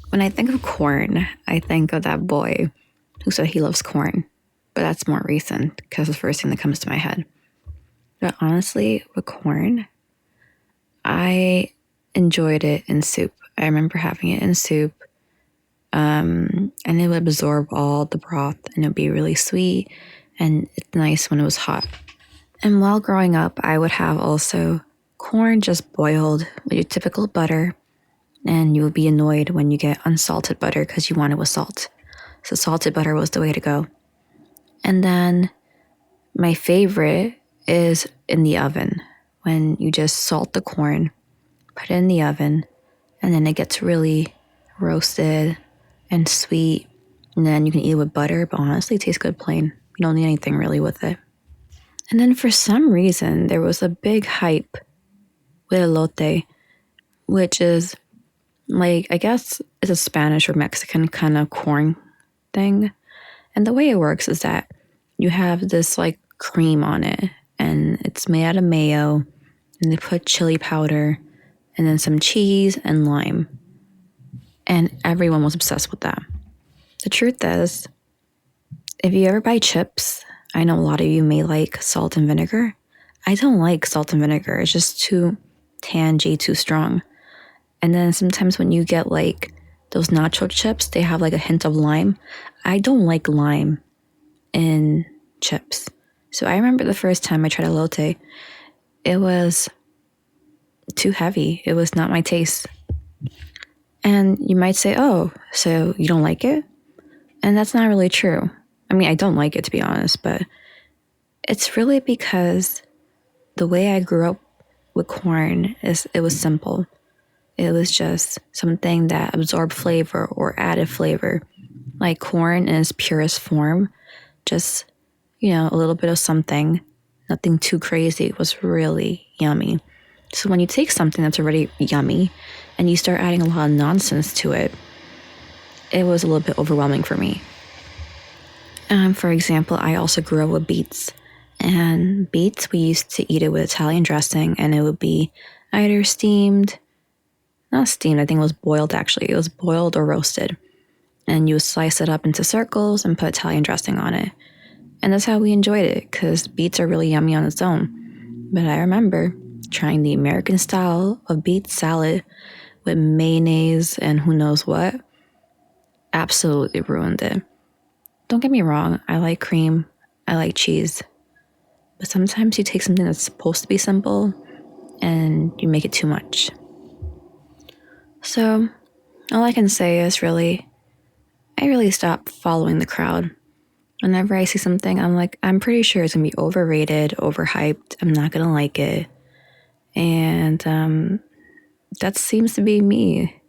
When I think of corn, I think of that boy who said he loves corn, but that's more recent because it's the first thing that comes to my head. But honestly, with corn, I enjoyed it in soup. I remember having it in soup, and it would absorb all the broth, and it would be really sweet, and it's nice when it was hot. And while growing up, I would have also corn just boiled with your typical butter, and you would be annoyed when you get unsalted butter because you want it with salt. So salted butter was the way to go. And then my favorite is in the oven, when you just salt the corn, put it in the oven, and then it gets really roasted and sweet. And then you can eat it with butter, but honestly, it tastes good plain. You don't need anything really with it. And then for some reason, there was a big hype with elote, which is like, I guess it's a Spanish or Mexican kind of corn thing. And the way it works is that you have this like cream on it, and it's made out of mayo, and they put chili powder and then some cheese and lime. And everyone was obsessed with that. The truth is, if you ever buy chips, I know a lot of you may like salt and vinegar. I don't like salt and vinegar. It's just too tangy, too strong. And then sometimes when you get like those nacho chips, they have like a hint of lime. I don't like lime in chips. So I remember the first time I tried elote, it was too heavy. It was not my taste. And you might say, oh, so you don't like it? And that's not really true. I mean, I don't like it, to be honest, but it's really because the way I grew up with corn is it was simple. It was just something that absorbed flavor or added flavor. Like corn in its purest form, just, a little bit of something, nothing too crazy, was really yummy. So when you take something that's already yummy and you start adding a lot of nonsense to it, it was a little bit overwhelming for me. For example, I also grew up with beets. And beets, we used to eat it with Italian dressing, and it would be either not steamed, I think it was boiled actually. It was boiled or roasted. And you would slice it up into circles and put Italian dressing on it. And that's how we enjoyed it, because beets are really yummy on its own. But I remember trying the American style of beet salad with mayonnaise and who knows what. Absolutely ruined it. Don't get me wrong, I like cream, I like cheese. But sometimes you take something that's supposed to be simple and you make it too much. So all I can say is I really stopped following the crowd. Whenever I see something, I'm like, I'm pretty sure it's going to be overrated, overhyped. I'm not going to like it. And that seems to be me.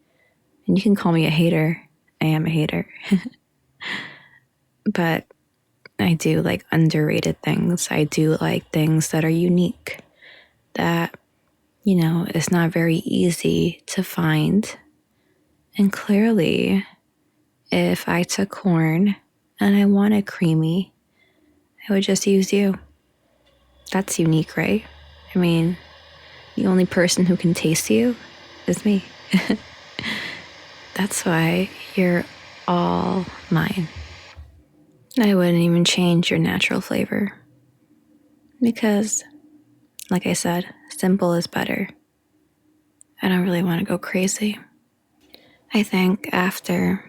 And you can call me a hater. I am a hater. But I do like underrated things. I do like things that are unique, that, it's not very easy to find. And clearly, if I took corn and I wanted creamy, I would just use you. That's unique, right? I mean, the only person who can taste you is me. That's why you're all mine. I wouldn't even change your natural flavor. Because, like I said, simple is better. I don't really want to go crazy. I think after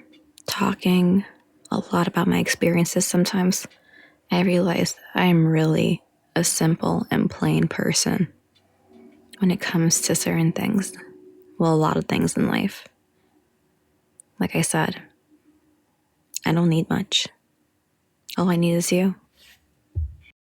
talking a lot about my experiences sometimes, I realized I'm really a simple and plain person when it comes to certain things. Well, a lot of things in life. Like I said, I don't need much. All I need is you.